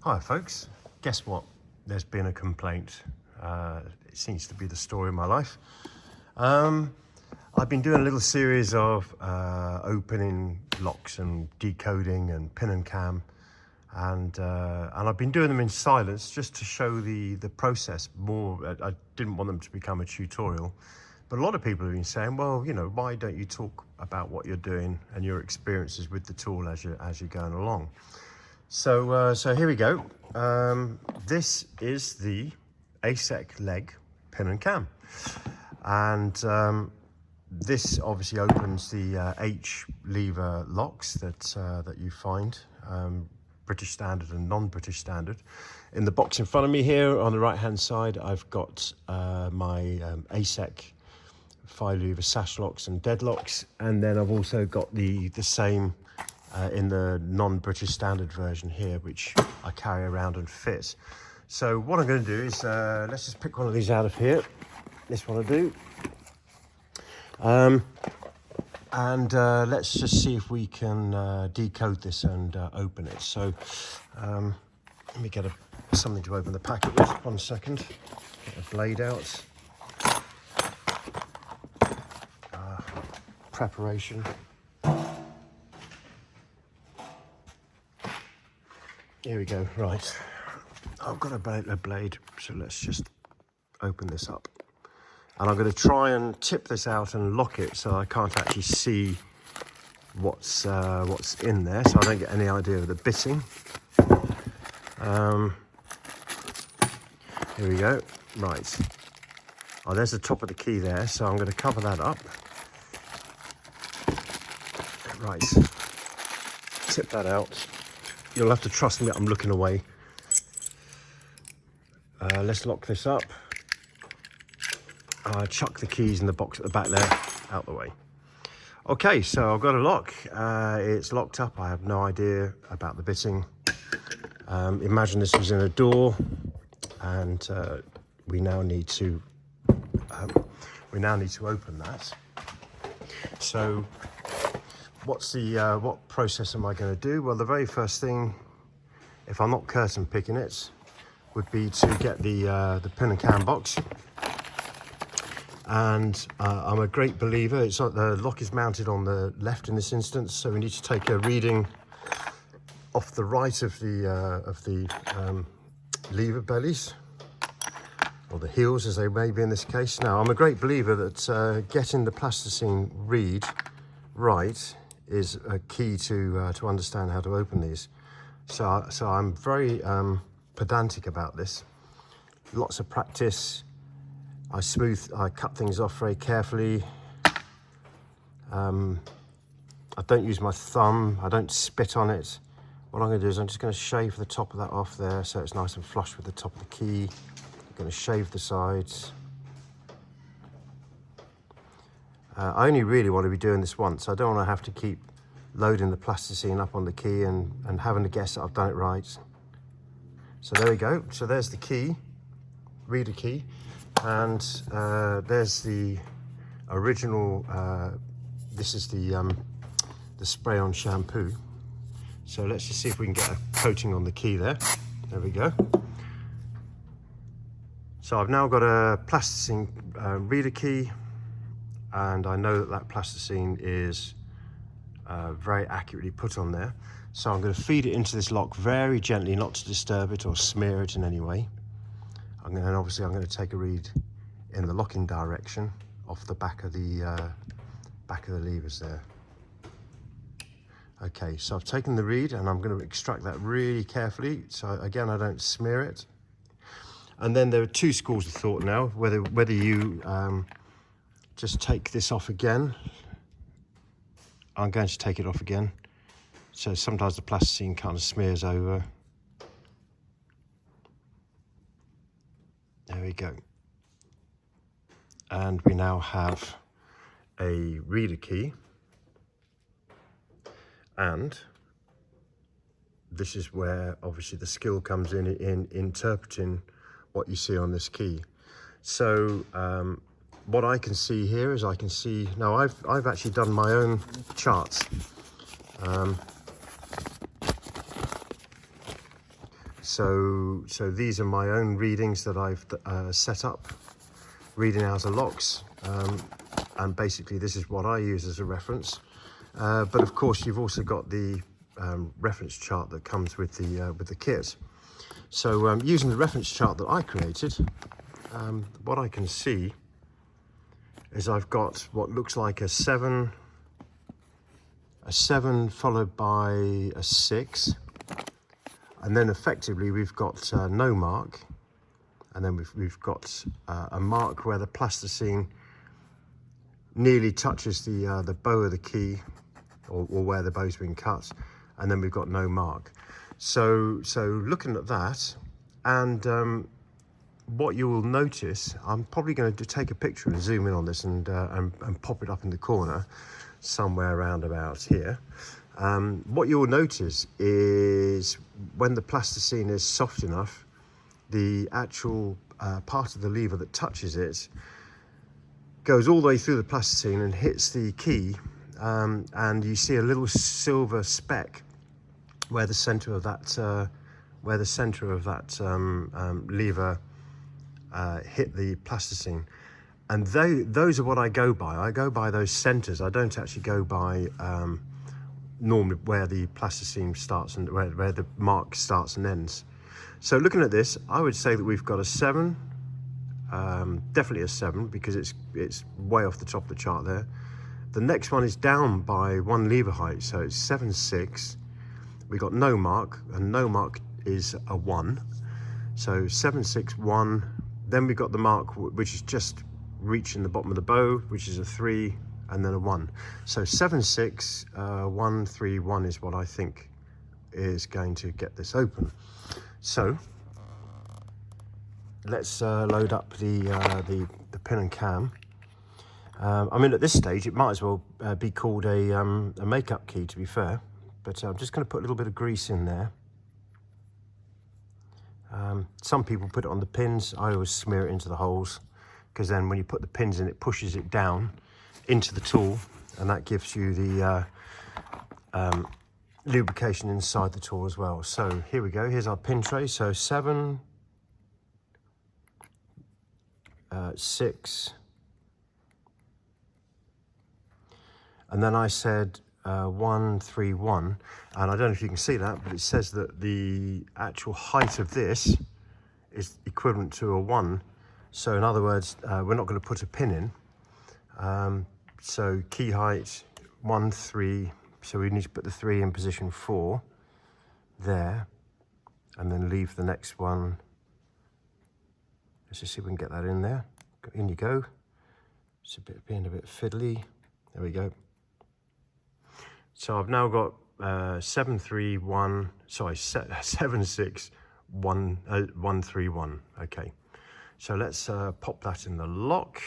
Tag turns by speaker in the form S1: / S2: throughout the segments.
S1: Hi folks, guess what? There's been a complaint. It seems to be the story of my life. I've been doing a little series of opening locks and decoding and pin and cam, and I've been doing them in silence just to show the process more. I didn't want them to become a tutorial, but a lot of people have been saying, well, you know, why don't you talk about what you're doing and your experiences with the tool as you're going along? So here we go. This is the ASEC Legge pin and cam, and this obviously opens the H lever locks that you find, British standard and non-British standard. In the box in front of me here on the right hand side, I've got my ASEC 5-lever sash locks and deadlocks, and then I've also got the same in the non-British standard version here, which I carry around and fit. So what I'm going to do is let's just pick one of these out of here. This one I do, and let's just see if we can decode this and open it. So let me get something to open the packet with. 1 second. Get the blade out. Preparation. Here we go. Right, I've got a blade, so let's just open this up, and I'm going to try and tip this out and lock it so I can't actually see what's in there, so I don't get any idea of the bitting. Here we go. Right. Oh, there's the top of the key there, so I'm going to cover that up. Right. Tip that out. You'll have to trust me, I'm looking away. Let's lock this up. Chuck the keys in the box at the back there, out the way. Okay, so I've got a lock. It's locked up. I have no idea about the bitting. Imagine this was in a door, and we now need to open that. So what process am I going to do? Well, the very first thing, if I'm not curtain picking it, would be to get the pin and cam box. And I'm a great believer. The lock is mounted on the left in this instance, so we need to take a reading off the right of the lever bellies, or the heels as they may be in this case. Now, I'm a great believer that getting the plasticine read right is a key to understand how to open these. So I'm very pedantic about this. Lots of practice. I cut things off very carefully. I don't use my thumb. I don't spit on it. What I'm going to do is I'm just going to shave the top of that off there so it's nice and flush with the top of the key. I'm going to shave the sides. I only really want to be doing this once. I don't want to have to keep loading the plasticine up on the key and having to guess that I've done it right. So there we go. So there's the key, reader key, and there's the original. This is the spray-on shampoo. So let's just see if we can get a coating on the key there. There we go. So I've now got a plasticine reader key, and I know that plasticine is very accurately put on there. So I'm going to feed it into this lock very gently, not to disturb it or smear it in any way. Obviously I'm going to take a read in the locking direction off the back of the levers there. Okay, so I've taken the read and I'm going to extract that really carefully. So again, I don't smear it. And then there are two schools of thought now, whether you just take this off again. I'm going to take it off again. So sometimes the plasticine kind of smears over. There we go. And we now have a reader key. And this is where obviously the skill comes in interpreting what you see on this key. So what I can see here is now I've actually done my own charts. So these are my own readings that I've set up, reading out of locks, and basically this is what I use as a reference. But of course you've also got the reference chart that comes with the kit. So using the reference chart that I created, what I can see is I've got what looks like a 7 followed by a 6, and then effectively we've got no mark, and then we've got a mark where the plasticine nearly touches the bow of the key, or where the bow's been cut, and then we've got no mark. So looking at that, and what you will notice, I'm probably going to take a picture and zoom in on this and pop it up in the corner somewhere around about here. What you will notice is when the plasticine is soft enough, the actual part of the lever that touches it goes all the way through the plasticine and hits the key, and you see a little silver speck where the center of that lever hit the plasticine. And those are what I go by. I go by those centers. I don't actually go by normally where the plasticine starts and where the mark starts and ends. So looking at this, I would say that we've got a 7, definitely a 7, because it's way off the top of the chart there. The next one is down by 1 lever height, so it's 7, 6. We got no mark, and no mark is a 1. So 7, 6, 1. Then we've got the mark which is just reaching the bottom of the bow, which is a 3, and then a 1. So 7, 6, 1, 3, 1 is what I think is going to get this open. So let's load up the pin and cam. I mean, at this stage it might as well be called a makeup key, to be fair, but I'm just going to put a little bit of grease in there. Some people put it on the pins. I always smear it into the holes, because then when you put the pins in, it pushes it down into the tool, and that gives you the lubrication inside the tool as well. So here we go. Here's our pin tray. So 7, 6, and then I said 1, 3, 1, and I don't know if you can see that, but it says that the actual height of this is equivalent to a 1. So in other words, we're not going to put a pin in. So key height 1, 3. So we need to put the 3 in position 4 there, and then leave the next one. Let's just see if we can get that in there. In you go. It's being a bit fiddly. There we go. So I've now got 7, 3, 1. Sorry, 7, 6, 1, 1, 3, 1. Okay. So let's pop that in the lock.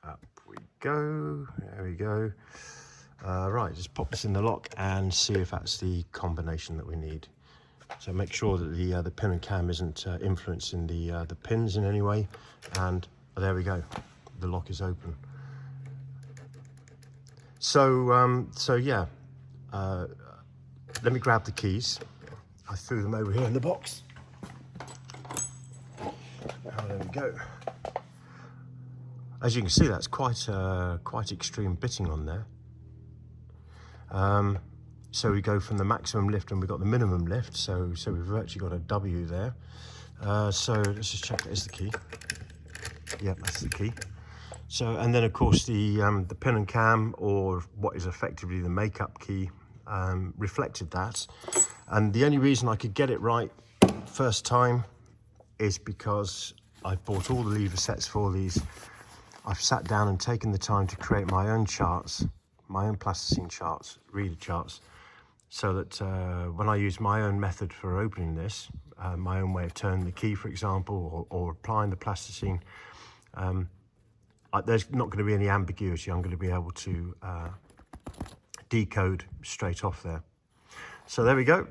S1: Up we go. There we go. Right, just pop this in the lock and see if that's the combination that we need. So make sure that the pin and cam isn't influencing the pins in any way. And there we go. The lock is open. So yeah. Let me grab the keys. I threw them over here in the box. Oh, there we go. As you can see, that's quite extreme bitting on there. So we go from the maximum lift and we've got the minimum lift. So we've actually got a W there. So let's just check that is the key. Yep, that's the key. So, and then of course the pin and cam, or what is effectively the makeup key, reflected that. And the only reason I could get it right first time is because I bought all the lever sets for these. I've sat down and taken the time to create my own charts, my own plasticine charts, reader charts, so that when I use my own method for opening this, my own way of turning the key, for example, or applying the plasticine, there's not going to be any ambiguity. I'm going to be able to decode straight off there. So there we go.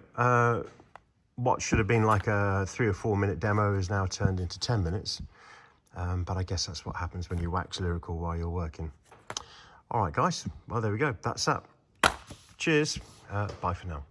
S1: What should have been like a 3 or 4 minute demo is now turned into 10 minutes. But I guess that's what happens when you wax lyrical while you're working. All right, guys. Well, there we go. That's that. Cheers. Bye for now.